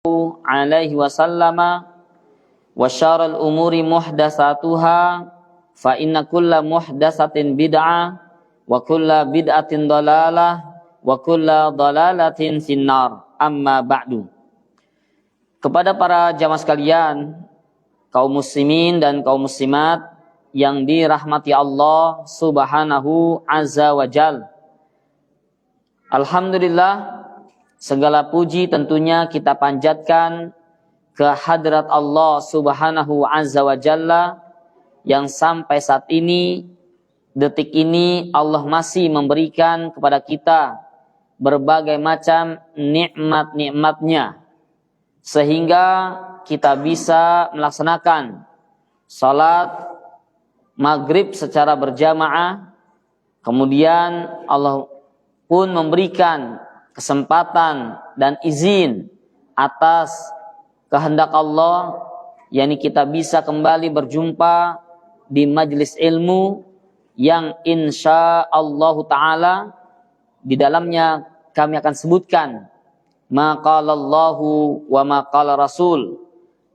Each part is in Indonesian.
alaihi wasallam wa syarrul umuri muhdatsatuha fa inna kulla muhdatsatin bid'ah wa kulla bid'atin dhalalah wa kulla dhalalatin finnar. Amma ba'du. Kepada para jamaah sekalian, kaum muslimin dan kaum muslimat yang dirahmati Allah Subhanahu azza wa jal. Alhamdulillah, segala puji tentunya kita panjatkan ke hadrat Allah Subhanahu azza wa jalla yang sampai saat ini, detik ini Allah masih memberikan kepada kita berbagai macam nikmat-nikmatnya sehingga kita bisa melaksanakan salat maghrib secara berjamaah. Kemudian Allah pun memberikan kesempatan dan izin atas kehendak Allah, yakni kita bisa kembali berjumpa di majelis ilmu yang insya Allah Ta'ala di dalamnya kami akan sebutkan maqalallahu wa maqala rasul,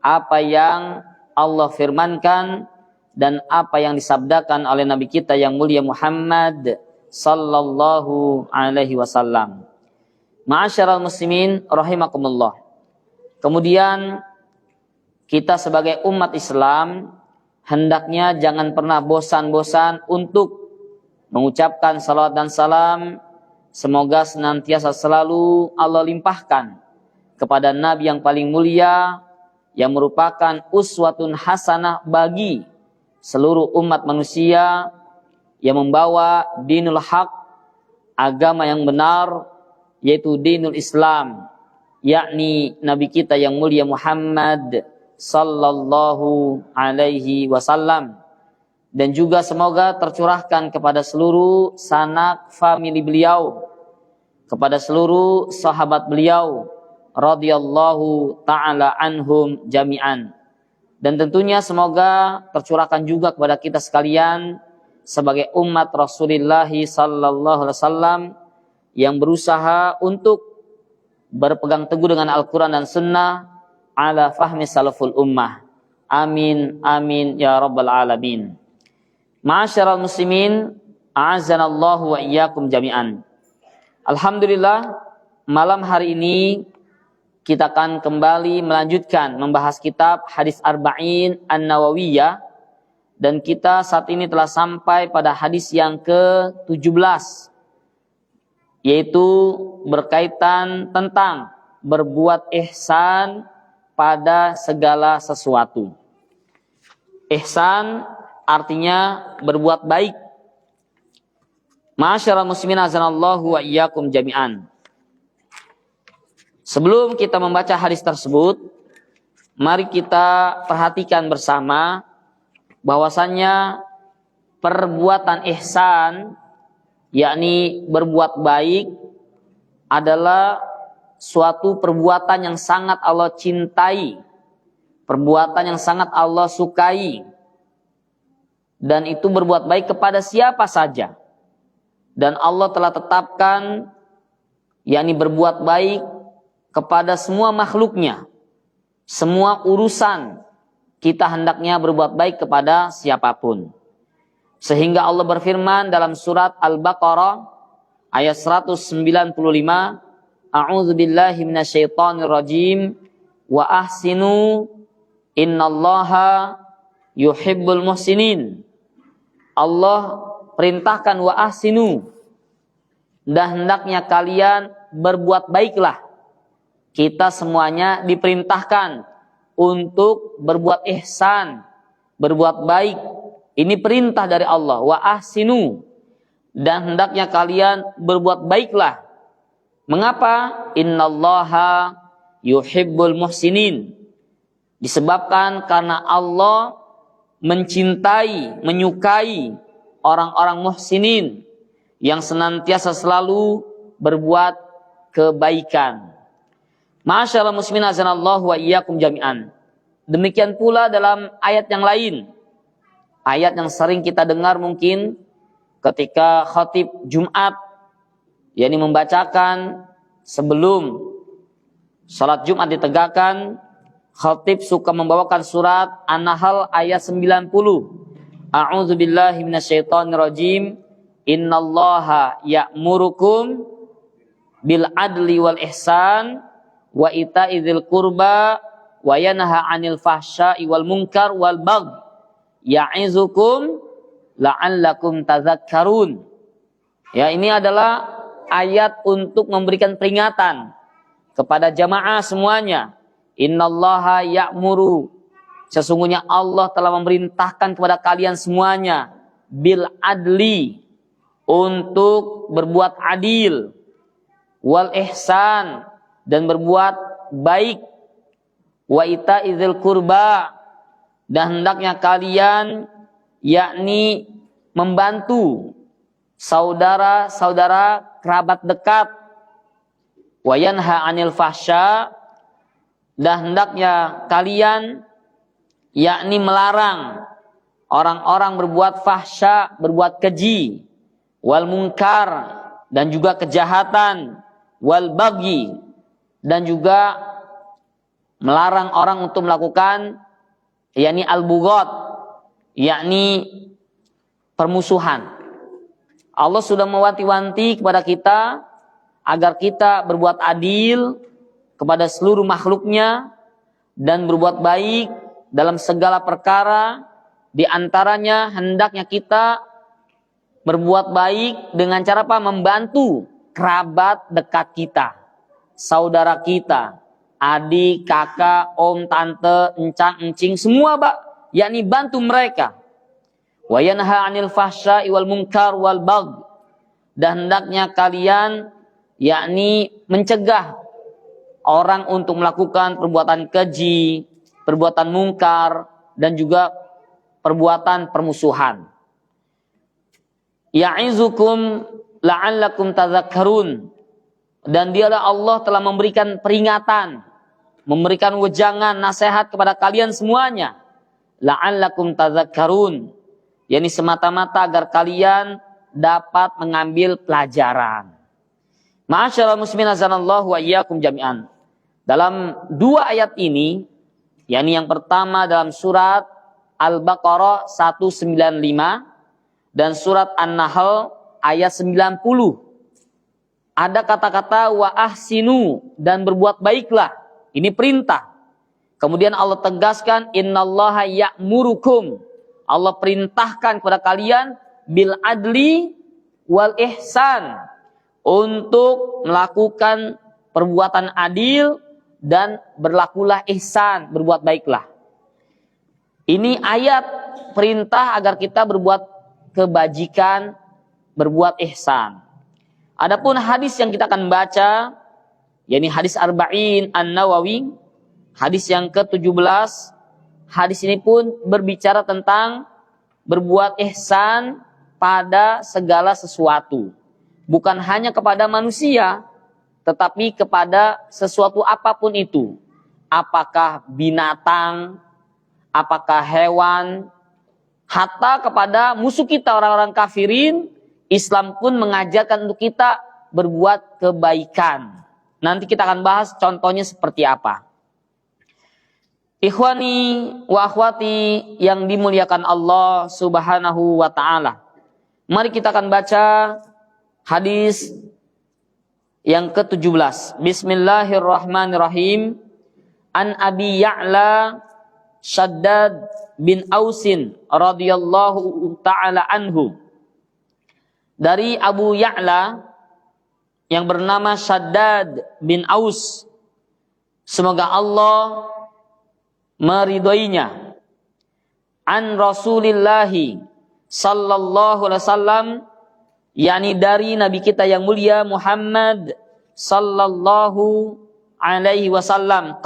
apa yang Allah firmankan dan apa yang disabdakan oleh Nabi kita yang mulia Muhammad sallallahu alaihi wasallam. Ma'asyiral muslimin rahimakumullah. Kemudian kita sebagai umat Islam hendaknya jangan pernah bosan-bosan untuk mengucapkan salawat dan salam. Semoga senantiasa selalu Allah limpahkan kepada Nabi yang paling mulia, yang merupakan uswatun hasanah bagi seluruh umat manusia, yang membawa dinul haq, agama yang benar, yaitu dinul Islam, yakni Nabi kita yang mulia Muhammad sallallahu alaihi wasallam. Dan juga semoga tercurahkan kepada seluruh sanak famili beliau, kepada seluruh sahabat beliau radhiyallahu ta'ala anhum jami'an. Dan tentunya semoga tercurahkan juga kepada kita sekalian sebagai umat Rasulullah sallallahu alaihi wasallam yang berusaha untuk berpegang teguh dengan Al-Quran dan Sunnah ala fahmi salaful ummah. Amin, amin, ya rabbal alamin. Ma'asyiral muslimin, a'azzanallahu wa iyyakum jami'an. Alhamdulillah, malam hari ini kita akan kembali melanjutkan membahas kitab Hadis Arba'in An-Nawawiyah, dan kita saat ini telah sampai pada hadis yang ke-17, yaitu berkaitan tentang berbuat ihsan pada segala sesuatu. Ihsan artinya berbuat baik. Ma'asyiral muslimin azanallahu wa iyyakum jami'an. Sebelum kita membaca hadis tersebut, mari kita perhatikan bersama bahwasannya perbuatan ihsan, yakni berbuat baik, adalah suatu perbuatan yang sangat Allah cintai, perbuatan yang sangat Allah sukai, dan itu berbuat baik kepada siapa saja. Dan Allah telah tetapkan, yakni berbuat baik kepada semua makhluknya. Semua urusan kita hendaknya berbuat baik kepada siapapun. Sehingga Allah berfirman dalam surat Al-Baqarah ayat 195, A'udzu billahi minasyaitonir rajim, wa ahsinu innallaha yuhibbul muhsinin. Allah perintahkan wa ahsinu, dan hendaknya kalian berbuat baiklah. Kita semuanya diperintahkan untuk berbuat ihsan, berbuat baik. Ini perintah dari Allah, wa ahsinu, dan hendaknya kalian berbuat baiklah. Mengapa? Innallaha yuhibbul muhsinin. Disebabkan karena Allah mencintai, menyukai orang-orang muhsinin yang senantiasa selalu berbuat kebaikan. Ma'asyiral muslimin azanallahu wa iyyakum jami'an. Demikian pula dalam ayat yang lain, ayat yang sering kita dengar mungkin ketika khatib Jumat, yakni membacakan sebelum Salat Jumat ditegakkan, khatib suka membawakan surat An-Nahl ayat 90. A'udzubillahi minasyaitonirrajim. Innallaha ya'murukum bil adli wal ihsan wa ita'idzil qurba wa yanha 'anil fahsya'i wal munkar wal baghi ya'izukum la'allakum tadzakkarun. Ya, ini adalah ayat untuk memberikan peringatan kepada jamaah semuanya. Innallaha ya'muru, sesungguhnya Allah telah memerintahkan kepada kalian semuanya bil adli, untuk berbuat adil, wal ihsan, dan berbuat baik, wa ita'idzil qurba, dan hendaknya kalian yakni membantu saudara-saudara kerabat dekat, wa yanha 'anil fahsya, dan hendaknya kalian yakni melarang orang-orang berbuat fahsya, berbuat keji, wal munkar, dan juga kejahatan, wal baghi, dan juga melarang orang untuk melakukan yakni al-bughat, yakni permusuhan. Allah sudah mewanti-wanti kepada kita agar kita berbuat adil kepada seluruh makhluknya dan berbuat baik dalam segala perkara. Di antaranya hendaknya kita berbuat baik dengan cara apa? Membantu kerabat dekat kita, saudara kita, adik, kakak, om, tante, encang, encing, semua yakni bantu mereka. Wa yanha 'anil fahsya'i wal munkar wal baghi, dan hendaknya kalian yakni mencegah orang untuk melakukan perbuatan keji, perbuatan mungkar, dan juga perbuatan permusuhan. Ya'izukum la'allakum tadzakkarun, dan dialah Allah telah memberikan peringatan, memberikan wejangan, nasihat kepada kalian semuanya. La'allakum tadzakkarun, yakni semata-mata agar kalian dapat mengambil pelajaran. Ma'asyiral muslimin azanallahu wa iyyakum jami'an. Dalam dua ayat ini, yakni yang pertama dalam surat Al-Baqarah 195 dan surat An-Nahl ayat 90, ada kata-kata wa ahsinu, dan berbuat baiklah. Ini perintah. Kemudian Allah tegaskan innallaha ya'murukum, Allah perintahkan kepada kalian bil adli wal ihsan, untuk melakukan perbuatan adil dan berlakulah ihsan, berbuat baiklah. Ini ayat perintah agar kita berbuat kebajikan, berbuat ihsan. Adapun hadis yang kita akan baca, yakni hadis Arba'in An-Nawawi, hadis yang ke-17, hadis ini pun berbicara tentang berbuat ihsan pada segala sesuatu. Bukan hanya kepada manusia, tetapi kepada sesuatu apapun itu. Apakah binatang, apakah hewan, hatta kepada musuh kita orang-orang kafirin, Islam pun mengajarkan untuk kita berbuat kebaikan. Nanti kita akan bahas contohnya seperti apa. Ikhwani wa akhwati yang dimuliakan Allah Subhanahu wa ta'ala, mari kita akan baca hadis yang ke-17. Bismillahirrahmanirrahim. An Abi Ya'la Shaddad bin Ausin radhiyallahu ta'ala anhu. Dari Abu Ya'la yang bernama Shaddad bin Aus, semoga Allah meridhoinya. An Rasulillahi sallallahu alaihi wasallam, yakni dari Nabi kita yang mulia Muhammad sallallahu alaihi wasallam,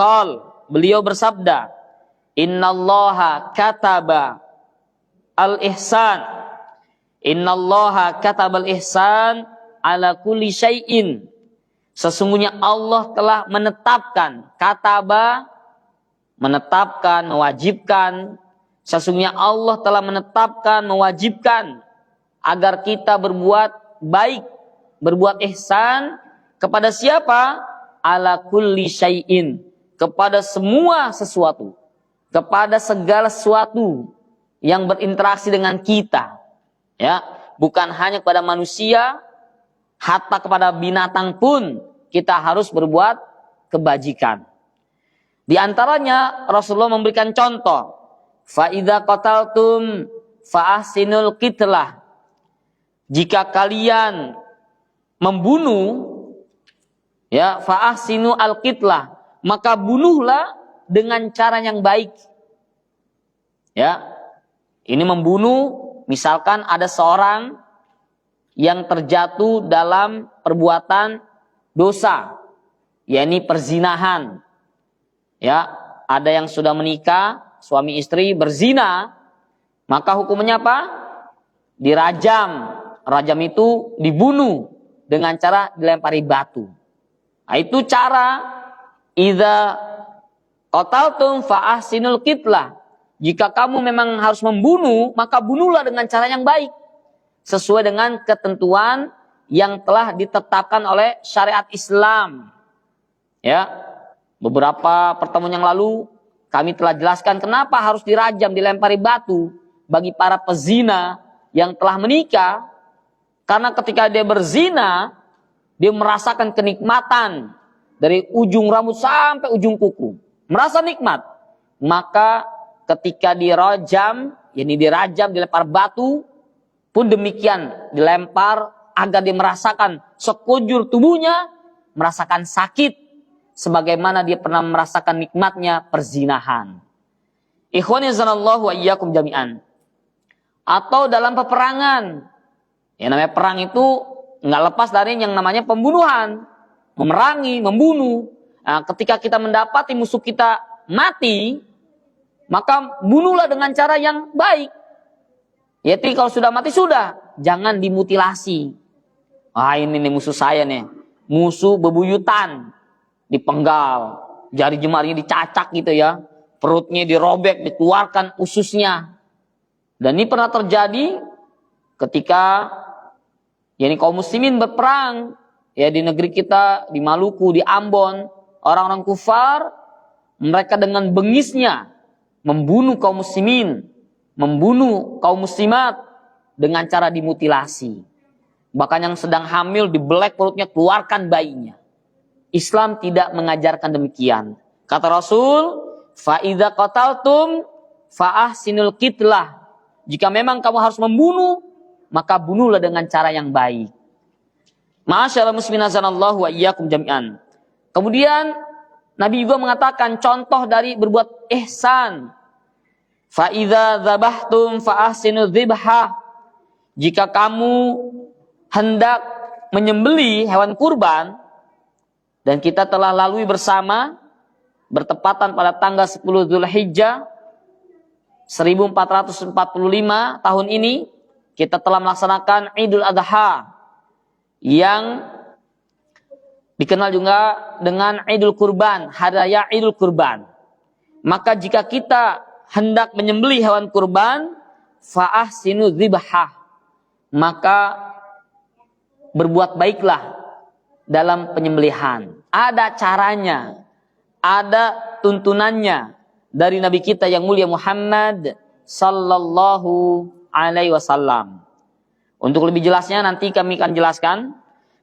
beliau bersabda, innallaha kataba al-ihsan, innallaha kataba al-ihsan ala kulli syai'in, sesungguhnya Allah telah menetapkan, kataba, menetapkan, mewajibkan, sesungguhnya Allah telah menetapkan, mewajibkan agar kita berbuat baik, berbuat ihsan kepada siapa? ala kulli syai'in, kepada semua sesuatu, kepada segala sesuatu yang berinteraksi dengan kita. Ya, bukan hanya kepada manusia, hatta kepada binatang pun kita harus berbuat kebajikan. Di antaranya Rasulullah memberikan contoh, fa idza qataltum fa ahsinul qitlah. Jika kalian membunuh, ya, fa ahsinu al qitlah, maka bunuhlah dengan cara yang baik. Ya. Ini membunuh, misalkan ada seorang yang terjatuh dalam perbuatan dosa, yakni perzinahan. Ya, ada yang sudah menikah, suami istri berzina, maka hukumnya apa? Dirajam. Rajam itu dibunuh dengan cara dilempari batu. Nah, itu cara idza qataltum fa ahsinul qitlah. Jika kamu memang harus membunuh, maka bunuhlah dengan cara yang baik, sesuai dengan ketentuan yang telah ditetapkan oleh syariat Islam. Ya, beberapa pertemuan yang lalu kami telah jelaskan kenapa harus dirajam, dilempari batu bagi para pezina yang telah menikah. Karena ketika dia berzina, dia merasakan kenikmatan dari ujung rambut sampai ujung kuku, merasa nikmat. Maka ketika dirajam, yakni dirajam, dilempar batu, pun demikian, dilempar agar dia merasakan sekujur tubuhnya, merasakan sakit, sebagaimana dia pernah merasakan nikmatnya perzinahan. Ikhwani zanallahu wa iyyakum jami'an. Atau dalam peperangan, yang namanya perang itu nggak lepas dari yang namanya pembunuhan, memerangi, membunuh. Nah, ketika kita mendapati musuh kita mati, maka bunuhlah dengan cara yang baik. Yaitu kalau sudah mati sudah, jangan dimutilasi. Ah, ini nih musuh saya nih, musuh bebuyutan, dipenggal, jari jemarinya dicacak gitu ya, perutnya dirobek, dikeluarkan ususnya. Dan ini pernah terjadi ketika yakni kaum muslimin berperang ya di negeri kita, di Maluku, di Ambon, orang-orang kufar, mereka dengan bengisnya membunuh kaum muslimin, membunuh kaum muslimat dengan cara dimutilasi. Bahkan yang sedang hamil dibelek perutnya, keluarkan bayinya. Islam tidak mengajarkan demikian. Kata Rasul, fa idza qataltum fa ahsinul qitlah. Jika memang kamu harus membunuh, maka bunuhlah dengan cara yang baik. Ma'asyiral muslimin azanallahu wa iyyakum jami'an. Kemudian Nabi juga mengatakan contoh dari berbuat ihsan. Fa idza dzabhtum fa ahsinu dzibha. Jika kamu hendak menyembelih hewan kurban, dan kita telah lalui bersama bertepatan pada tanggal 10 Dzulhijjah 1445 tahun ini, kita telah melaksanakan Idul Adha yang dikenal juga dengan Idul Kurban, hari raya Idul Kurban. Maka jika kita hendak menyembelih hewan kurban, fa ahsinu dzibhah, maka berbuat baiklah dalam penyembelihan. Ada caranya, ada tuntunannya dari Nabi kita yang mulia Muhammad sallallahu alaihi wasallam. Untuk lebih jelasnya nanti kami akan jelaskan.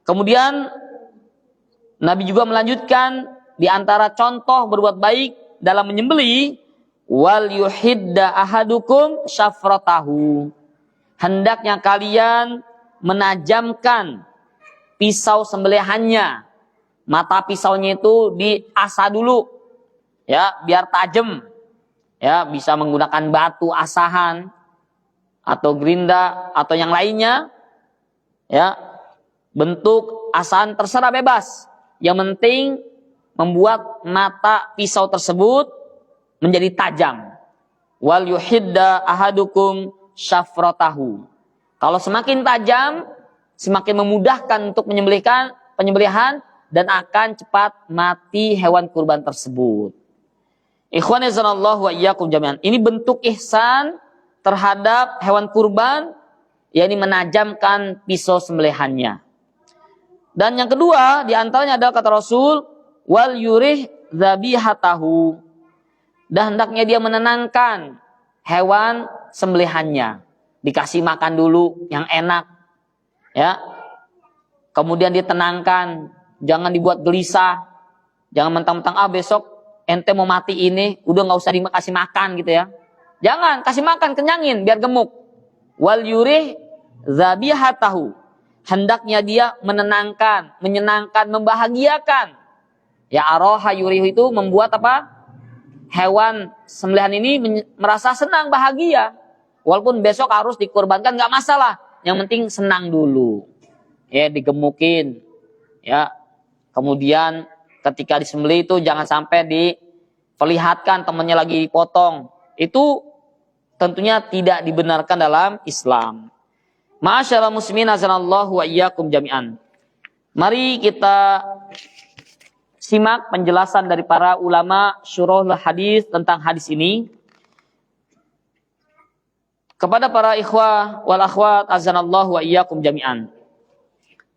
Kemudian Nabi juga melanjutkan di antara contoh berbuat baik dalam menyembelih, wal yuhidda ahadukum syafratahu. Hendaknya kalian menajamkan pisau sembelihannya. Mata pisaunya itu diasah dulu, ya, biar tajam. Ya, bisa menggunakan batu asahan atau gerinda atau yang lainnya. Ya, bentuk asahan terserah bebas. Yang penting membuat mata pisau tersebut menjadi tajam. Wal yuhidda ahadukum syafratahu. Kalau semakin tajam, semakin memudahkan untuk penyembelihan dan akan cepat mati hewan kurban tersebut. Ikhwan azanallahu wa iyyakum jami'an. Ini bentuk ihsan terhadap hewan kurban, yakni menajamkan pisau sembelihannya. Dan yang kedua, di antaranya adalah kata Rasul, wal yurih dzabihatahu, dan hendaknya dia menenangkan hewan sembelihannya, dikasih makan dulu yang enak, ya. Kemudian ditenangkan, jangan dibuat gelisah, jangan mentang-mentang besok ente mau mati ini, udah nggak usah dikasih makan gitu ya. Jangan, kasih makan, kenyangin biar gemuk. Wal yurih dzabihatahu, hendaknya dia menenangkan, menyenangkan, membahagiakan. Ya, aroha yurih itu membuat apa? Hewan sembelihan ini merasa senang, bahagia. Walaupun besok harus dikorbankan, nggak masalah. Yang penting senang dulu. Ya, digemukin. Ya. Kemudian ketika disembelih itu jangan sampai diperlihatkan temannya lagi potong. Itu tentunya tidak dibenarkan dalam Islam. Ma'asyiral muslimin azanallahu wa iyyakum jami'an. Mari kita simak penjelasan dari para ulama syuruhul hadis tentang hadis ini. Kepada para ikhwah wal akhwat azanallahu wa iyyakum jami'an.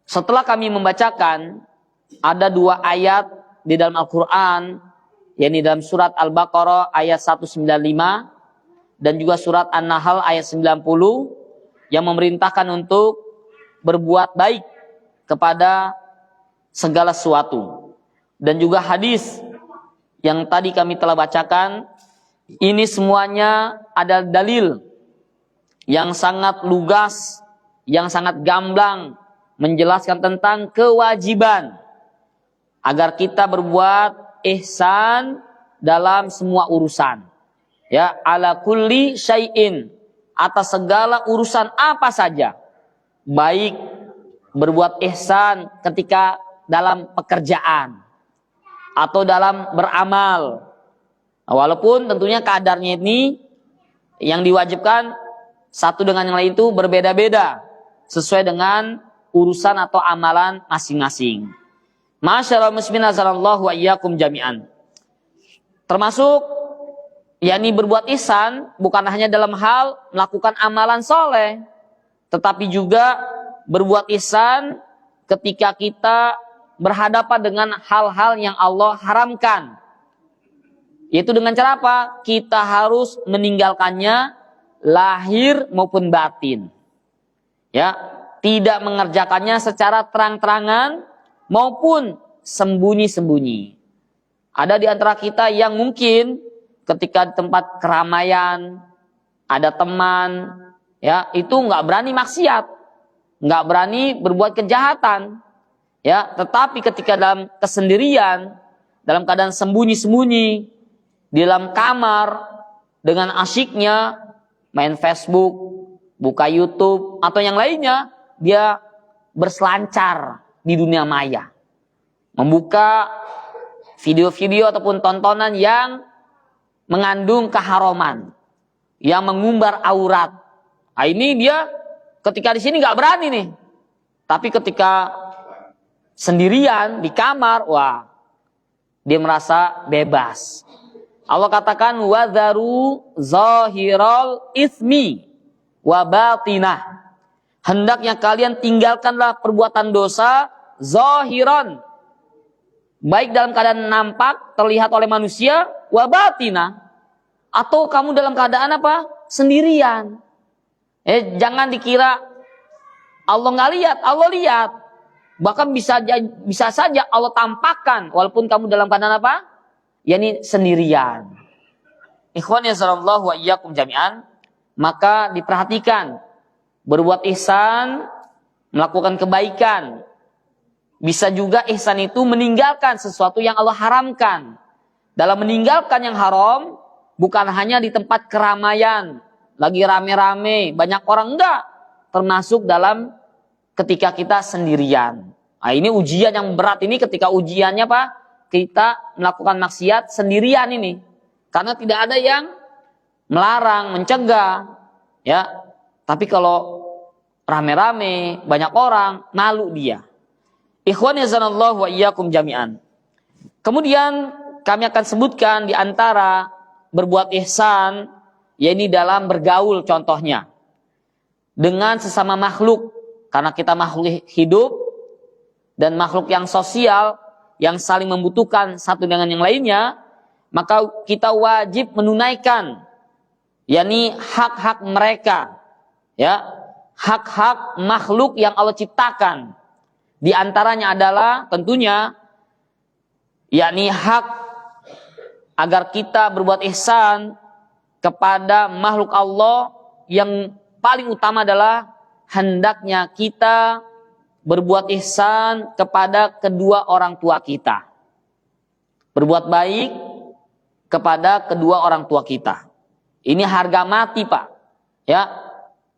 Setelah kami membacakan ada 2 ayat di dalam Al-Qur'an, yakni dalam surat Al-Baqarah ayat 195 dan juga surat An-Nahl ayat 90 yang memerintahkan untuk berbuat baik kepada segala sesuatu. Dan juga hadis yang tadi kami telah bacakan, ini semuanya ada dalil yang sangat lugas, yang sangat gamblang menjelaskan tentang kewajiban agar kita berbuat ihsan dalam semua urusan. Ya, ala kulli syai'in, atas segala urusan apa saja. Baik berbuat ihsan ketika dalam pekerjaan atau dalam beramal. Walaupun tentunya kadarnya ini yang diwajibkan satu dengan yang lain itu berbeda-beda sesuai dengan urusan atau amalan masing-masing. Masyaallah muslimin azanallahu wa iyyakum jami'an. Termasuk yakni berbuat ihsan bukan hanya dalam hal melakukan amalan soleh, tetapi juga berbuat ihsan ketika kita berhadapan dengan hal-hal yang Allah haramkan. Yaitu dengan cara apa? Kita harus meninggalkannya lahir maupun batin. Ya, tidak mengerjakannya secara terang-terangan maupun sembunyi-sembunyi. Ada di antara kita yang mungkin ketika di tempat keramaian ada teman, ya, itu nggak berani maksiat, nggak berani berbuat kejahatan. Ya, tetapi ketika dalam kesendirian, dalam keadaan sembunyi-sembunyi, di dalam kamar, dengan asyiknya, main Facebook, buka YouTube, atau yang lainnya, dia berselancar di dunia maya. Membuka video-video ataupun tontonan yang mengandung keharaman, yang mengumbar aurat. Nah, ini dia ketika di sini nggak berani nih. Tapi ketika sendirian di kamar, wah, dia merasa bebas. Allah katakan wadzaru zahiral ismi wa batinah. Hendaknya kalian tinggalkanlah perbuatan dosa zahiran, baik dalam keadaan nampak terlihat oleh manusia, wa batinah, atau kamu dalam keadaan apa? Sendirian. Jangan dikira Allah nggak lihat, Allah lihat. Bahkan bisa saja Allah tampakkan walaupun kamu dalam keadaan apa? yakni sendirian. Ikhwan yazallahu wa iyyakum jami'an, maka diperhatikan berbuat ihsan, melakukan kebaikan. Bisa juga ihsan itu meninggalkan sesuatu yang Allah haramkan. Dalam meninggalkan yang haram, bukan hanya di tempat keramaian, lagi rame-rame, banyak orang, enggak. Termasuk dalam ketika kita sendirian. Nah, ini ujian yang berat ini ketika ujiannya Pak, kita melakukan maksiat sendirian ini. Karena tidak ada yang melarang, mencegah. Ya. Tapi kalau rame-rame, banyak orang, malu dia. Ikhwan yazanallahu wa iyyakum jami'an. Kemudian kami akan sebutkan di antara berbuat ihsan, yaitu dalam bergaul contohnya. Dengan sesama makhluk. Karena kita makhluk hidup dan makhluk yang sosial, yang saling membutuhkan satu dengan yang lainnya, maka kita wajib menunaikan yakni hak-hak mereka, ya, hak-hak makhluk yang Allah ciptakan. Di antaranya adalah tentunya yakni hak agar kita berbuat ihsan kepada makhluk Allah. Yang paling utama adalah hendaknya kita berbuat ihsan kepada kedua orang tua kita. Berbuat baik kepada kedua orang tua kita. Ini harga mati, Pak. Ya.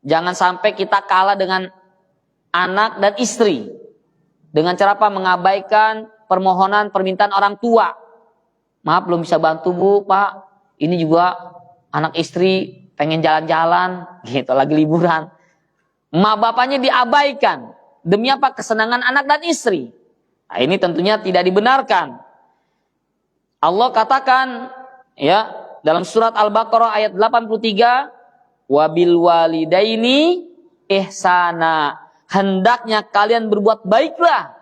Jangan sampai kita kalah dengan anak dan istri. Dengan cara apa? Mengabaikan permohonan, permintaan orang tua. Maaf belum bisa bantu, Bu, Pak. Ini juga anak istri pengen jalan-jalan, gitu, lagi liburan. Mak bapaknya diabaikan. Demi apa? Kesenangan anak dan istri. Nah, ini tentunya tidak dibenarkan. Allah katakan, ya, dalam surat Al-Baqarah ayat 83, wabil walidaini ihsana. Hendaknya kalian berbuat baiklah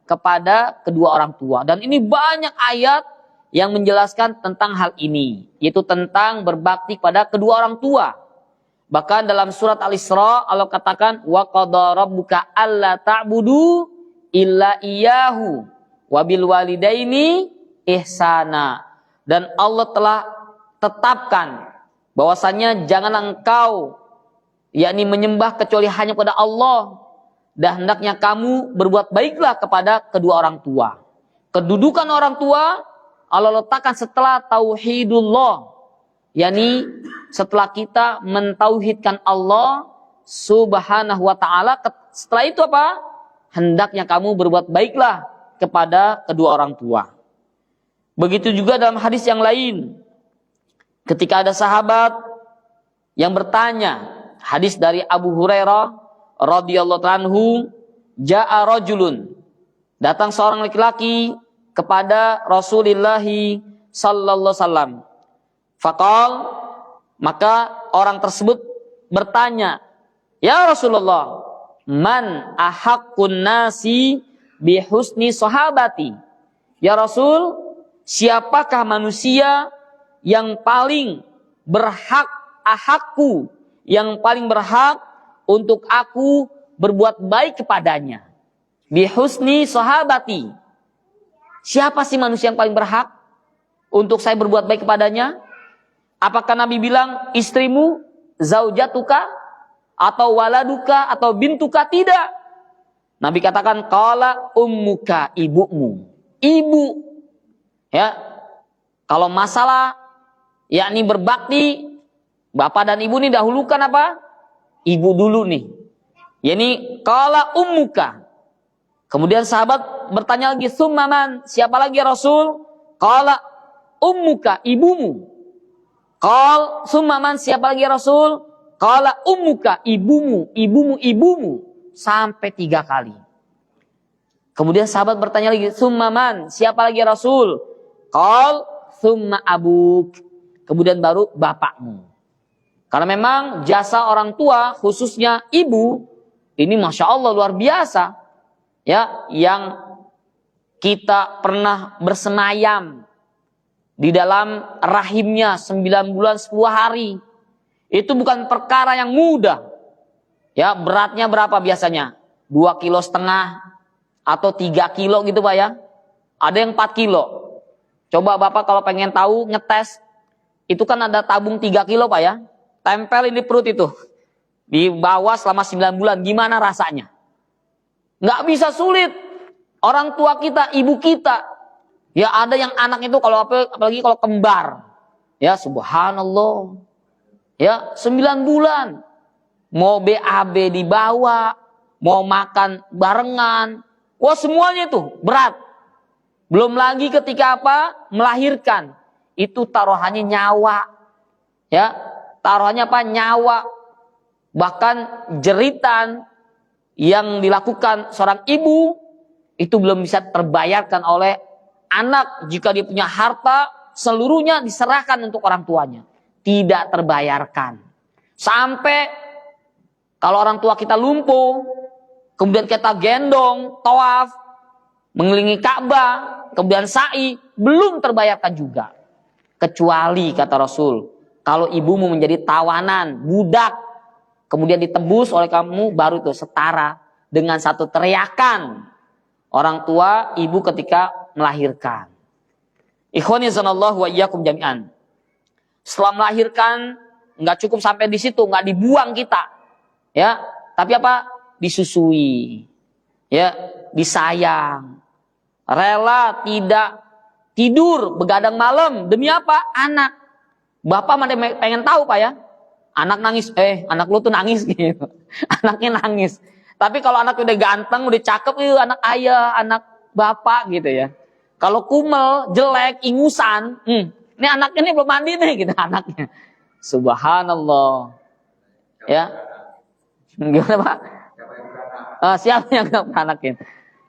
kepada kedua orang tua. Dan ini banyak ayat yang menjelaskan tentang hal ini, yaitu tentang berbakti pada kedua orang tua. Bahkan dalam surat Al-Isra Allah katakan wa qadara rabbuka alla ta'budu illa iyyahu wa bil walidaini ihsana. Dan Allah telah tetapkan bahwasanya janganlah engkau yakni menyembah kecuali hanya pada Allah, dan hendaknya kamu berbuat baiklah kepada kedua orang tua. Kedudukan orang tua Allah letakkan setelah tauhidullah, yakni setelah kita mentauhidkan Allah subhanahu wa ta'ala. Setelah itu apa? Hendaknya kamu berbuat baiklah kepada kedua orang tua. Begitu juga dalam hadis yang lain, ketika ada sahabat yang bertanya, hadis dari Abu Hurairah radhiyallahu anhu, ja'a rajulun, datang seorang laki-laki kepada Rasulullah sallallahu alaihi wasallam. Faqal, maka orang tersebut bertanya, ya Rasulullah, man ahaqqun nasi bihusni sahabati? Ya Rasul, siapakah manusia yang paling berhak, ahakku, yang paling berhak untuk aku berbuat baik kepadanya? Bihusni sahabati. Siapa sih manusia yang paling berhak untuk saya berbuat baik kepadanya? Apakah Nabi bilang istrimu, zaujatuka, atau waladuka, atau bintuka? Tidak. Nabi katakan qala ummuka, ibumu. Ibu. Ya. Kalau masalah yakni berbakti, bapak dan ibu ini dahulukan apa? Ibu dulu nih. Yani qala ummuka. Kemudian sahabat bertanya lagi, summa man? Siapa lagi ya Rasul? Qala ummuka, ibumu. Qal summa man? Siapa lagi ya Rasul? Qala ummuka, ibumu, ibumu, ibumu. Sampai 3 kali. Kemudian sahabat bertanya lagi, summa man? Siapa lagi ya Rasul? Qal summa abuk. Kemudian baru bapakmu. Karena memang jasa orang tua, khususnya ibu, ini Masya Allah luar biasa. Ya, yang kita pernah bersemayam di dalam rahimnya 9 bulan 10 hari. Itu bukan perkara yang mudah. Ya, beratnya berapa biasanya? 2,5 kilo atau 3 kilo gitu Pak ya. Ada yang 4 kilo. Coba Bapak kalau pengen tahu, ngetes. Itu kan ada tabung 3 kilo Pak ya. Tempel ini perut itu. Di bawah selama 9 bulan. Gimana rasanya? Nggak bisa, sulit. Orang tua kita, ibu kita. Ya ada yang anak itu kalau apalagi kalau kembar. Ya subhanallah. Ya 9 bulan. Mau BAB dibawa. Mau makan barengan. Wah semuanya itu berat. Belum lagi ketika apa? Melahirkan. Itu taruhannya nyawa. Ya, taruhannya apa? Nyawa. Bahkan jeritan yang dilakukan seorang ibu itu belum bisa terbayarkan oleh anak. Jika dia punya harta, seluruhnya diserahkan untuk orang tuanya. Tidak terbayarkan. Sampai kalau orang tua kita lumpuh, kemudian kita gendong, tawaf, mengelilingi Ka'bah, kemudian sa'i, belum terbayarkan juga. Kecuali kata Rasul, kalau ibumu menjadi tawanan, budak, kemudian ditebus oleh kamu, baru itu setara dengan satu teriakan orang tua ibu ketika melahirkan. Ikhwani zanallahu wa iyyakum jami'an. Setelah melahirkan, nggak cukup sampai di situ, nggak dibuang kita, ya, tapi apa? Disusui, ya, disayang, rela tidak tidur begadang malam demi apa? Anak. Bapak mana pengen tahu Pak ya? Anak nangis, anak lu tuh nangis gitu. Anaknya nangis. Tapi kalau anak udah ganteng, udah cakep, anak ayah, anak bapak gitu ya. Kalau kumel, jelek, ingusan, ini anaknya nih belum mandi nih gitu anaknya. Subhanallah. Ya. Gimana Pak? Siapa yang anaknya?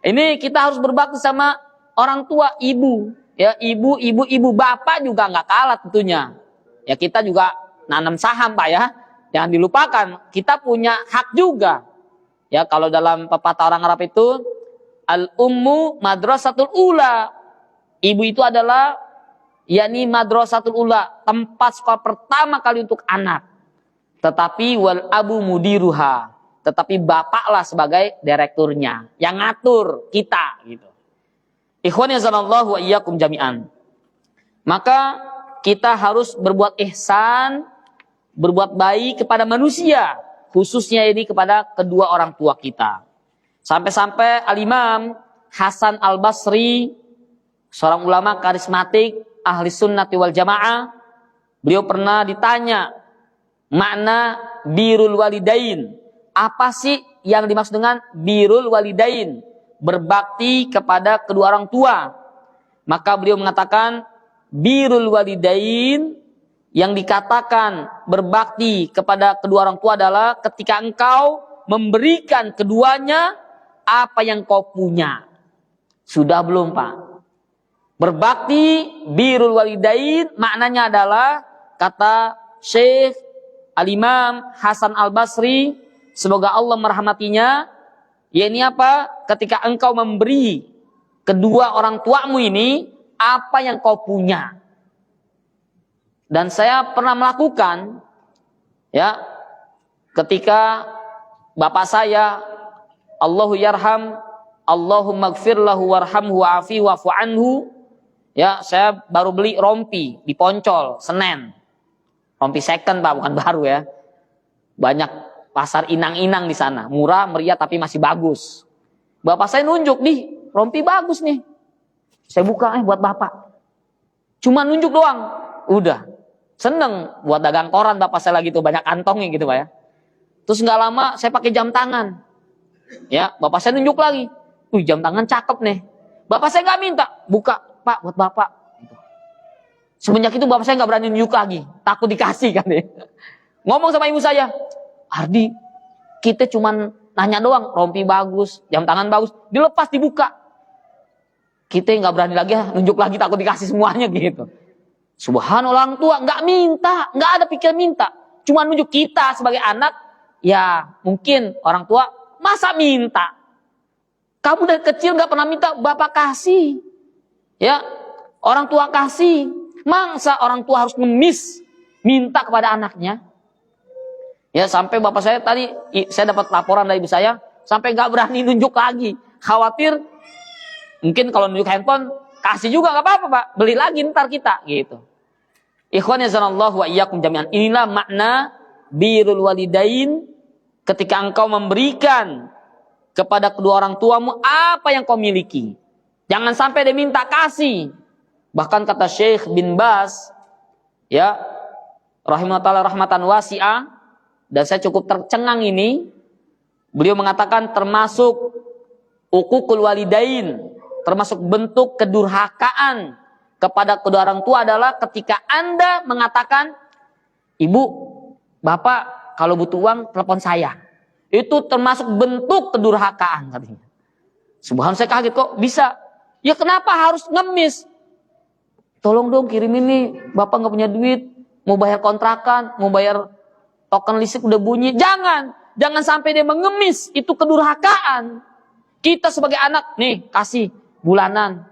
Ini kita harus berbakti sama orang tua, ibu. Ya, ibu, bapak juga nggak kalah tentunya. Ya kita juga nanam saham Pak ya. Jangan dilupakan, kita punya hak juga. Ya, kalau dalam pepatah orang Arab itu al-ummu madrasatul ula. Ibu itu adalah yakni madrasatul ula, tempat sekolah pertama kali untuk anak. Tetapi wal abu mudiruha. Tetapi bapaklah sebagai direkturnya, yang ngatur kita gitu. Ikhwan yazanallahu wa iyyakum jami'an. Maka kita harus berbuat ihsan, berbuat baik kepada manusia, khususnya ini kepada kedua orang tua kita. Sampai-sampai Al-Imam Hasan Al-Basri, seorang ulama karismatik, ahli sunnati wal jamaah, beliau pernah ditanya, makna birrul walidain. Apa sih yang dimaksud dengan birrul walidain? Berbakti kepada kedua orang tua. Maka beliau mengatakan, birrul walidain yang dikatakan berbakti kepada kedua orang tua adalah ketika engkau memberikan keduanya apa yang kau punya. Sudah belum Pak? Berbakti birrul walidain maknanya adalah kata Syekh Al-Imam Hasan Al-Basri, semoga Allah merahmatinya, yakni apa? Ketika engkau memberi kedua orang tuamu ini apa yang kau punya. Dan saya pernah melakukan, ya, ketika bapak saya, Allahu yarham, Allahumma gfir lahu warhamhu wa'afi wa'fu anhu, ya, saya baru beli rompi di Poncol, Senen. Rompi second Pak, bukan baru ya. Banyak pasar inang-inang di sana, murah, meriah tapi masih bagus. Bapak saya nunjuk, nih, rompi bagus nih. Saya buka, buat bapak. Cuma nunjuk doang, udah. Seneng buat dagang koran bapak saya lagi tuh, banyak kantongnya gitu Pak ya. Terus nggak lama saya pakai jam tangan. Ya, bapak saya nunjuk lagi. Jam tangan cakep nih. Bapak saya nggak minta, buka Pak buat bapak. Semenjak itu bapak saya nggak berani nunjuk lagi, takut dikasih kan ya. Ngomong sama ibu saya, Ardi, kita cuman nanya doang, rompi bagus, jam tangan bagus, dilepas dibuka. Kita nggak berani lagi nunjuk lagi, takut dikasih semuanya gitu. Subhanallah, orang tua nggak minta, nggak ada pikiran minta, cuma nunjuk. Kita sebagai anak, ya mungkin orang tua masa minta. Kamu dari kecil nggak pernah minta, bapak kasih, ya orang tua kasih. Mangsa orang tua harus ngemis minta kepada anaknya. Ya sampai bapak saya tadi, saya dapat laporan dari ibu saya, sampai nggak berani nunjuk lagi, khawatir mungkin kalau nunjuk handphone kasih juga nggak apa-apa Pak, beli lagi ntar kita gitu. Ikhwan yazanallahu wa iyyakum jami'an. Inilah makna birrul walidain, ketika engkau memberikan kepada kedua orang tuamu apa yang kau miliki. Jangan sampai dia minta kasih. Bahkan kata Syekh bin Baz, ya, rahimahullah rahmatan wasi'ah, dan saya cukup tercengang ini, beliau mengatakan termasuk uququl walidain, termasuk bentuk kedurhakaan kepada kedua orang tua adalah ketika Anda mengatakan, ibu, bapak, kalau butuh uang telepon saya. Itu termasuk bentuk kedurhakaan katanya. Subhanallah, saya kaget kok bisa. Ya kenapa harus ngemis? Tolong dong kirim ini, bapak nggak punya duit, mau bayar kontrakan, mau bayar token listrik udah bunyi. Jangan sampai dia mengemis, itu kedurhakaan. Kita sebagai anak, nih kasih bulanan,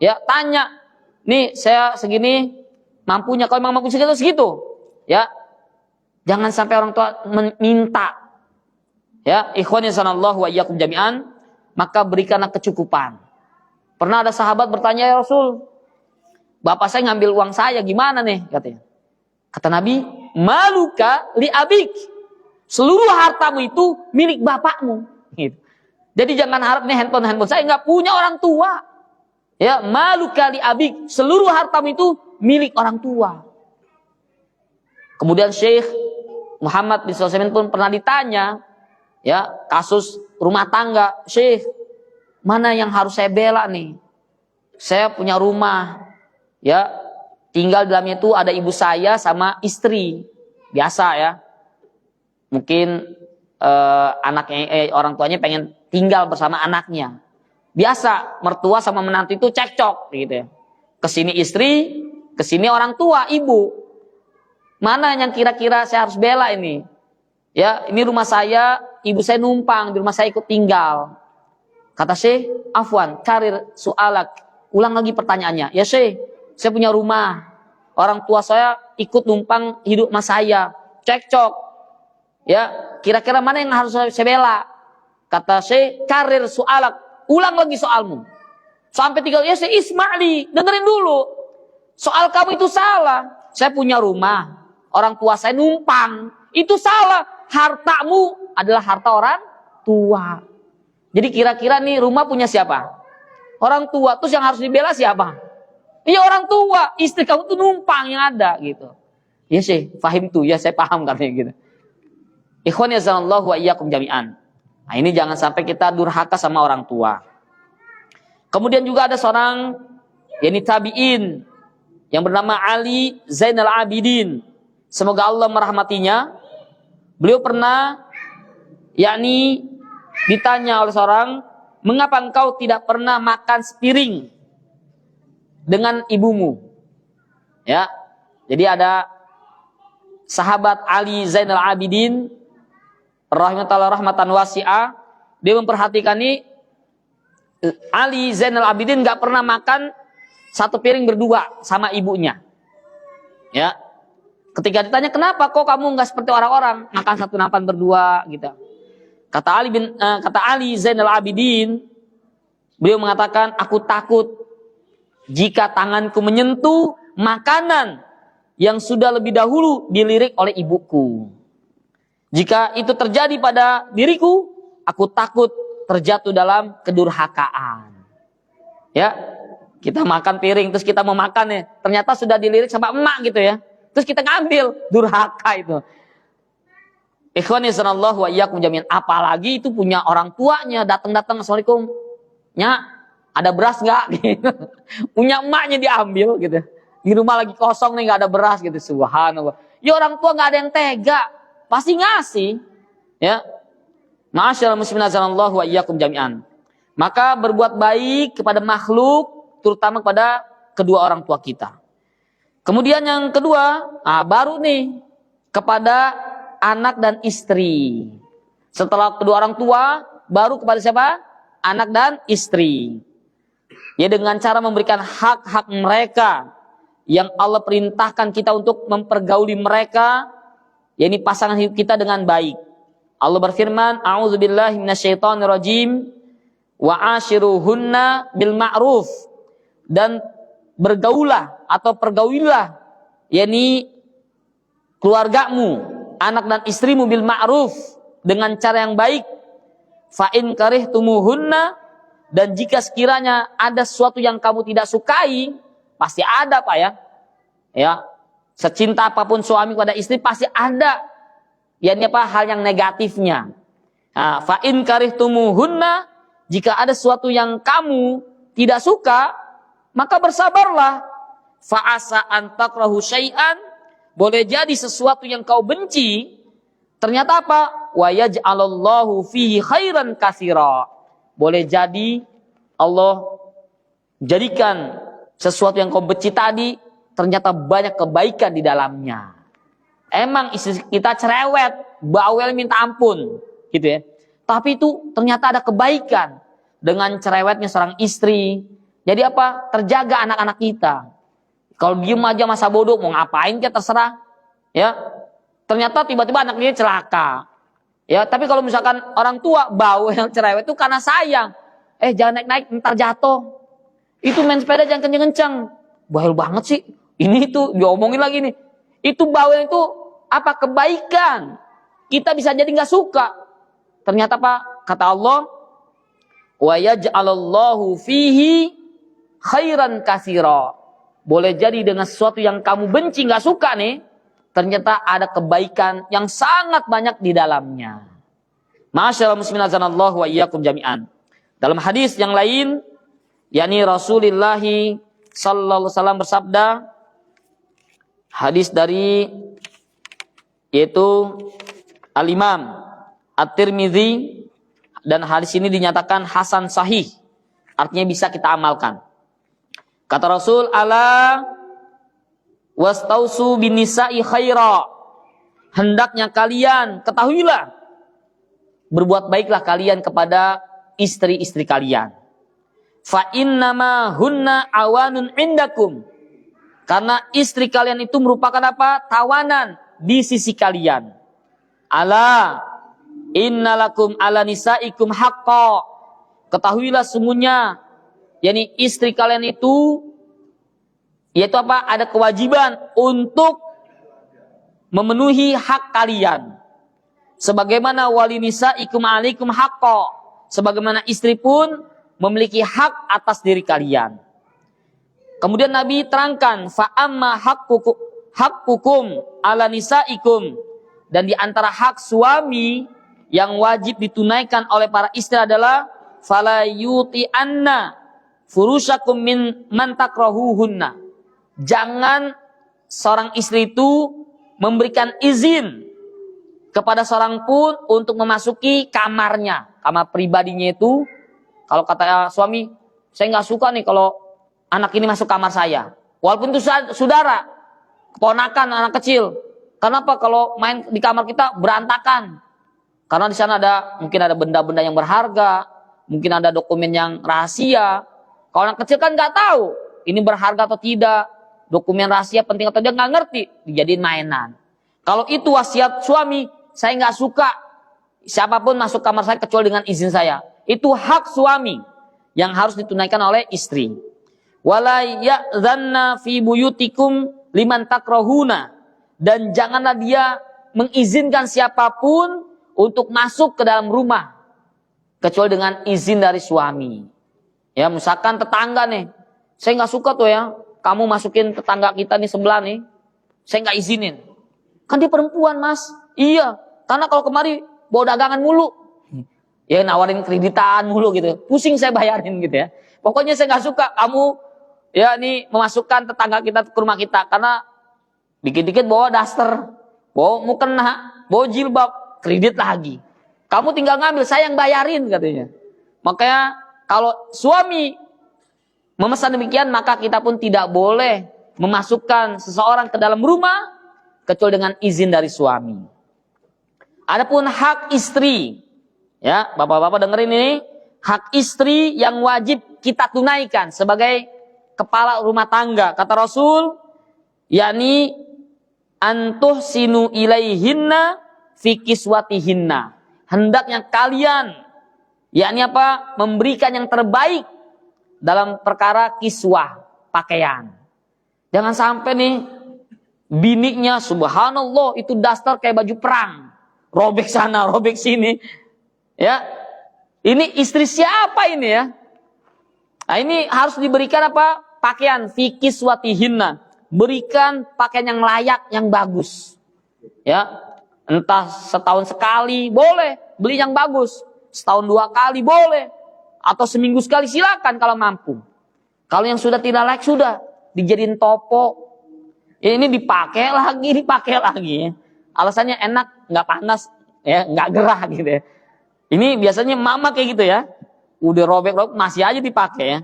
Ya, tanya. Nih, saya segini mampunya. Kalau memang mampu segitu. Ya. Jangan sampai orang tua meminta. Ya, ikhwani sanallahu wa iyyakum jami'an, maka berikanlah kecukupan. Pernah ada sahabat bertanya, ya Rasul, bapak saya ngambil uang saya, gimana nih? Katanya. Kata Nabi, maluka li abik. Seluruh hartamu itu milik bapakmu. Gitu. Jadi jangan harap nih handphone saya nggak punya orang tua. Ya, maluka li abik. Seluruh hartamu itu milik orang tua. Kemudian Syekh Muhammad bin Sulaiman pun pernah ditanya, ya, kasus rumah tangga, Syekh, mana yang harus saya bela nih? Saya punya rumah, ya, tinggal di dalamnya itu ada ibu saya sama istri, biasa ya. Mungkin orang tuanya pengen tinggal bersama anaknya, biasa mertua sama menantu itu cekcok, gitu ya. Kesini istri, kesini orang tua, ibu. Mana yang kira-kira saya harus bela ini? Ya, ini rumah saya, ibu saya numpang, di rumah saya ikut tinggal. Kata Syekh, afwan, karir su'alak. Ulang lagi pertanyaannya. Ya Syekh, saya punya rumah. Orang tua saya ikut numpang hidup sama saya. Cekcok. Ya, kira-kira mana yang harus saya bela? Kata Syekh, karir su'alak. Ulang lagi soalmu. Sampai 3 kali, ya Syekh, isma'li, dengerin dulu. Soal kamu itu salah. Saya punya rumah. Orang tua saya numpang. Itu salah. Hartamu adalah harta orang tua. Jadi kira-kira nih rumah punya siapa? Orang tua. Terus yang harus dibela siapa? Iya orang tua. Istri kamu tuh numpang yang ada gitu. Ya sih, fahim tuh. Ya saya paham katanya gitu. Ikhwan yazanallahu wa iyyakum jami'an. Nah ini jangan sampai kita durhaka sama orang tua. Kemudian juga ada seorang yakni tabi'in yang bernama Ali Zainal Abidin. Semoga Allah merahmatinya. Beliau pernah yakni ditanya oleh seorang, mengapa engkau tidak pernah makan sepiring dengan ibumu? Ya. Jadi ada sahabat Ali Zainal Abidin rahimahullah rahmatan wasi'ah, dia memperhatikan nih Ali Zainal Abidin enggak pernah makan satu piring berdua sama ibunya. Ya. Ketika ditanya kenapa kok kamu enggak seperti orang-orang makan satu nampan berdua gitu. Kata Ali Zainal Abidin, beliau mengatakan, aku takut jika tanganku menyentuh makanan yang sudah lebih dahulu dilirik oleh ibuku. Jika itu terjadi pada diriku, aku takut terjatuh dalam kedurhakaan. Ya, kita makan piring terus kita mau makan ya, ternyata sudah dilirik sama emak gitu ya. Terus kita ngambil, durhaka itu. Ikhwani sanallahu wa iyyakum jami'an. Apalagi itu punya orang tuanya, datang-datang, assalamualaikum. Nya, ada beras nggak? Gitu. Punya emaknya diambil gitu. Di rumah lagi kosong nih nggak ada beras gitu. Subhanallah. Ya orang tua nggak ada yang tega, pasti ngasih. Ya. Ma'asyiral muslimin azanallahu wa iyyakum jami'an. Maka berbuat baik kepada makhluk, terutama kepada kedua orang tua kita. Kemudian yang kedua, baru nih kepada anak dan istri. Setelah kedua orang tua, baru kepada siapa? Anak dan istri. Ya dengan cara memberikan hak-hak mereka yang Allah perintahkan kita untuk mempergauli mereka, yakni pasangan hidup kita dengan baik. Allah berfirman, a'udzubillahi minasyaitonirrajim, wa ashiruhunna bil ma'ruf, dan bergaulah atau pergaulilah yakni keluargamu, anak dan istrimu bil ma'ruf, dengan cara yang baik. Fa in karihtumuhunna, dan jika sekiranya ada sesuatu yang kamu tidak sukai, pasti ada Pak ya. Ya, secinta apapun suami kepada istri pasti ada yakni apa hal yang negatifnya. Nah, fa in karihtumuhunna, jika ada sesuatu yang kamu tidak suka, maka bersabarlah. Fa'asa an takrahu syai'an, boleh jadi sesuatu yang kau benci, ternyata apa? Wa yaj'alallahu fihi khairan katsira. Boleh jadi Allah jadikan sesuatu yang kau benci tadi ternyata banyak kebaikan di dalamnya. Emang istri kita cerewet, bawel minta ampun, gitu ya. Tapi itu ternyata ada kebaikan dengan cerewetnya seorang istri. Jadi apa? Terjaga anak-anak kita. Kalau diem aja masa bodoh, mau ngapain kita terserah. Ya, ternyata tiba-tiba anaknya celaka. Ya, tapi kalau misalkan orang tua bawel cerewet itu karena sayang. Jangan naik-naik, ntar jatuh. Itu main sepeda jangan kenceng-kenceng. Bawel banget sih. Ini itu diomongin lagi nih. Itu bawel itu apa? Kebaikan. Kita bisa jadi nggak suka. Ternyata Pak, kata Allah, wa yaj'alallahu fihi khairan katsira. Boleh jadi dengan sesuatu yang kamu benci, nggak suka nih, ternyata ada kebaikan yang sangat banyak di dalamnya. Ma'asyiral muslimin azanallahu wa iyyakum jami'an. Dalam hadis yang lain, yakni Rasulullah sallallahu alaihi wasallam bersabda, hadis dari yaitu Al-Imam At-Tirmidzi, dan hadis ini dinyatakan hasan sahih, artinya bisa kita amalkan. Kata Rasul, ala wastausu binisa'i khaira. Hendaknya kalian, ketahuilah, berbuat baiklah kalian kepada istri-istri kalian. Fa innama hunna awanun indakum. Karena istri kalian itu merupakan apa? Tawanan di sisi kalian. Ala innalakum ala nisaikum haqqa. Ketahuilah sungguhnya, yakni istri kalian itu, yaitu apa? Ada kewajiban untuk memenuhi hak kalian. Sebagaimana wali nisaikum alaikum haqqa. Sebagaimana istri pun memiliki hak atas diri kalian. Kemudian Nabi terangkan, fa amma haqqukum ala nisaikum. Dan di antara hak suami yang wajib ditunaikan oleh para istri adalah fala yuti'anna furushakum min man takrahuhunna. Jangan seorang istri itu memberikan izin kepada seorang pun untuk memasuki kamarnya, kamar pribadinya itu. Kalau kata suami, saya nggak suka nih kalau anak ini masuk kamar saya, walaupun itu saudara, keponakan, anak kecil. Kenapa? Kalau main di kamar kita berantakan, karena di sana mungkin ada benda-benda yang berharga, mungkin ada dokumen yang rahasia. Kalau anak kecil kan nggak tahu ini berharga atau tidak, dokumen rahasia penting atau dia nggak ngerti, dijadiin mainan. Kalau itu wasiat suami, saya nggak suka siapapun masuk kamar saya kecuali dengan izin saya. Itu hak suami yang harus ditunaikan oleh istri. Wala ya'zanna fi buyutikum liman takrahuna. Dan janganlah dia mengizinkan siapapun untuk masuk ke dalam rumah kecuali dengan izin dari suami. Ya, misalkan tetangga nih, saya nggak suka tuh ya, kamu masukin tetangga kita nih sebelah nih, saya nggak izinin. Kan dia perempuan, Mas. Iya, karena kalau kemari bawa dagangan mulu, ya nawarin kreditan mulu gitu, pusing saya bayarin gitu ya. Pokoknya saya nggak suka kamu ya nih memasukkan tetangga kita ke rumah kita, karena dikit-dikit bawa daster, bawa mukena, bawa jilbab, kredit lagi. Kamu tinggal ngambil, saya yang bayarin katanya. Makanya kalau suami memesan demikian, maka kita pun tidak boleh memasukkan seseorang ke dalam rumah kecuali dengan izin dari suami. Adapun hak istri, ya bapak-bapak dengerin ini, hak istri yang wajib kita tunaikan sebagai kepala rumah tangga. Kata Rasul, yakni antuhsinu ilaihinna fi kiswatihinna. Hendaknya kalian, yakni apa? Memberikan yang terbaik dalam perkara kiswah, pakaian. Jangan sampai nih biniknya subhanallah itu daster kayak baju perang, robek sana, robek sini. Ya. Ini istri siapa ini ya? Nah, ini harus diberikan apa? Pakaian fi kiswatihinna. Berikan pakaian yang layak, yang bagus. Ya. Entah setahun sekali boleh beli yang bagus, setahun 2 kali boleh, atau seminggu sekali silakan kalau mampu. Kalau yang sudah tidak layak sudah dijadiin topo. Ya, ini dipakai lagi. Ya. Alasannya enak, nggak panas, ya, nggak gerah gitu ya. Ini biasanya mama kayak gitu ya. Udah robek-robek masih aja dipakai ya.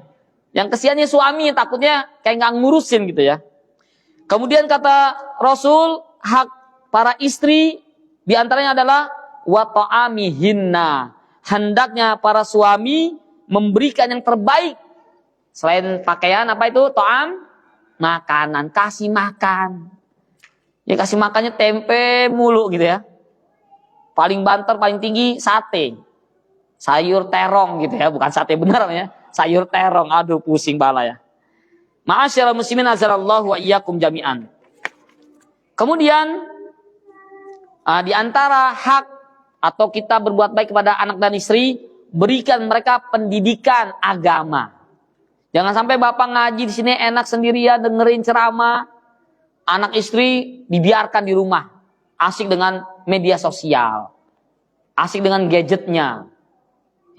Yang kesiannya suami takutnya kayak nggak ngurusin gitu ya. Kemudian kata Rasul, hak para istri di antaranya adalah wa ta'amihinna. Hendaknya para suami memberikan yang terbaik Selain pakaian apa itu? To'am, makanan, kasih makan. Ya kasih makannya tempe mulu gitu ya. Paling banter, paling tinggi sate. Sayur terong gitu ya, bukan sate beneran ya. Sayur terong, aduh pusing bala ya. Ma'asyiral muslimin azarallahu wa iyyakum jami'an. Kemudian di antara hak atau kita berbuat baik kepada anak dan istri, berikan mereka pendidikan agama. Jangan sampai bapak ngaji di sini enak sendirian dengerin ceramah, anak istri dibiarkan di rumah, asik dengan media sosial, asik dengan gadgetnya.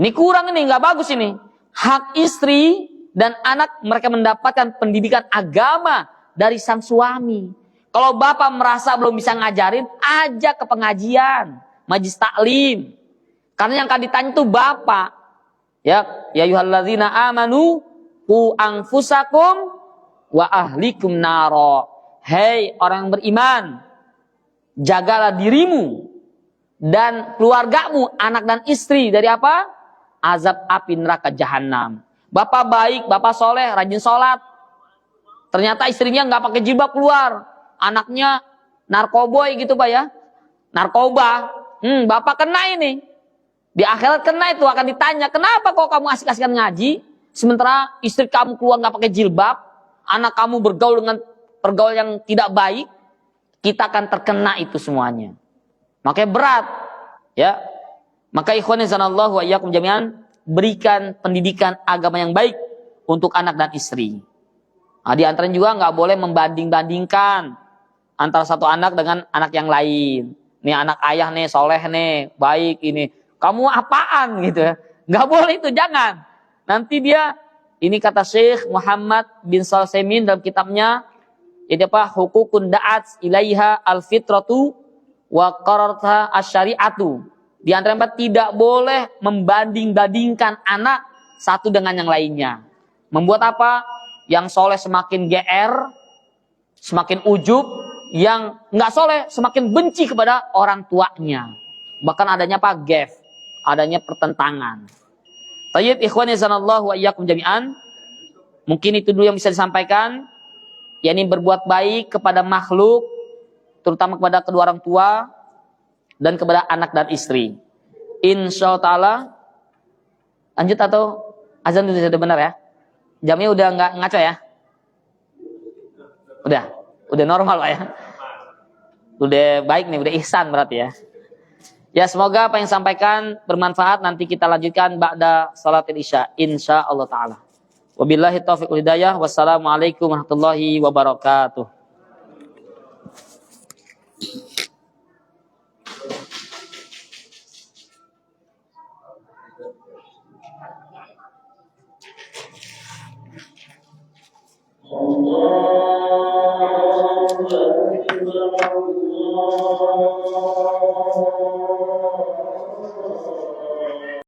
Ini kurang, ini nggak bagus ini. Hak istri dan anak mereka mendapatkan pendidikan agama dari sang suami. Kalau bapak merasa belum bisa ngajarin, ajak ke pengajian, majlis taklim. Karena yang akan ditanya itu bapak. Ya ayyuhalladzina amanu qu anfusakum wa ahlikum naro. Hei orang yang beriman, jagalah dirimu dan keluargamu, anak dan istri dari apa? Azab api neraka jahanam. Bapak baik, bapak soleh, rajin sholat. Ternyata istrinya nggak pakai jilbab keluar, anaknya narkoboy gitu pak ya, narkoba. Bapak kena ini. Di akhirat kena itu, akan ditanya, kenapa kok kamu asik-asikan ngaji, sementara istri kamu keluar nggak pakai jilbab, anak kamu bergaul dengan pergaulan yang tidak baik, kita akan terkena itu semuanya. Makanya berat, ya. Maka ikhwani zanallahu wa iyyakum jami'an, berikan pendidikan agama yang baik untuk anak dan istri. Nah, di antaranya juga nggak boleh membanding-bandingkan antara satu anak dengan anak yang lain. Nih anak ayah nih, soleh nih, baik ini. Kamu apaan gitu ya? Nggak boleh itu, jangan. Nanti dia, ini kata Syekh Muhammad bin Salsemin dalam kitabnya, itu apa? Hukukun da'at ilaiha al-fitratu wa qararta asyari'atu. Di antara empat, tidak boleh membanding-bandingkan anak satu dengan yang lainnya. Membuat apa? Yang soleh semakin GR, semakin ujub. Yang nggak soleh semakin benci kepada orang tuanya. Bahkan adanya apa? Gef. Adanya pertentangan. Tayyib ikhwani zanallahu wa iyyakum jami'an. Mungkin itu dulu yang bisa disampaikan. yakni berbuat baik kepada makhluk, terutama kepada kedua orang tua dan kepada anak dan istri. Insya Allah ta'ala, lanjut atau azan itu sudah benar ya? Jamnya udah nggak ngaco ya? Udah normal Pak ya? Udah baik nih, udah ihsan berarti ya. Ya semoga apa yang sampaikan bermanfaat. Nanti kita lanjutkan ba'da salatil isya insya Allah ta'ala. Wabillahi taufiq wal hidayah. Wassalamualaikum warahmatullahi wabarakatuh. Allah